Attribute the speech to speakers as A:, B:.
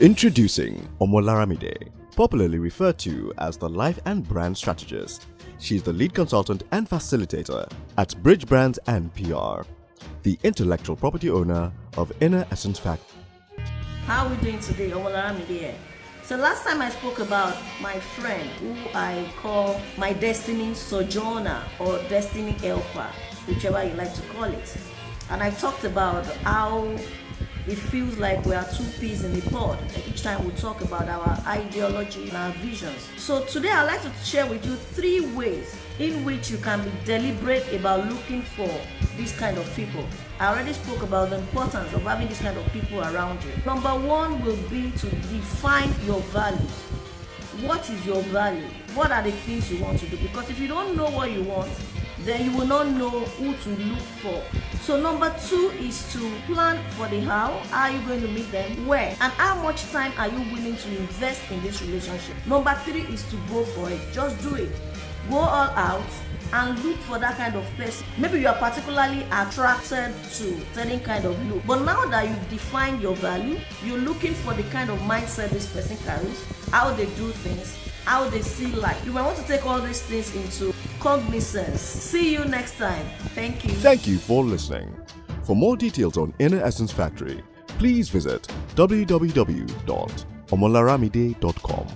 A: Introducing Omolaramide, popularly referred to as the Life and Brand Strategist. She's the lead consultant and facilitator at Bridge Brands and PR, the intellectual property owner of Inner Essence Factory.
B: How are we doing today, Omolaramide? So last time I spoke about my friend who I call my destiny sojourner or destiny helper, whichever you like to call it. And I talked about how it feels like we are two peas in a pod. Each time we talk about our ideology and our visions. So today I'd like to share with you 3 ways in which you can be deliberate about looking for this kind of people. I already spoke about the importance of having this kind of people around you. Number 1 will be to define your values. What is your value? What are the things you want to do? Because if you don't know what you want, then you will not know who to look for. So number 2 is to plan for the how are you going to meet them, where, and how much time are you willing to invest in this relationship. Number 3 is to go for it. Just do it. Go all out and look for that kind of person. Maybe you are particularly attracted to certain kind of look, but now that you define your value, you're looking for the kind of mindset this person carries, how they do things, how they see life. You might want to take all these things into cognizance. See you next time. Thank you.
A: Thank you for listening. For more details on Inner Essence Factory, please visit www.omolaramide.com.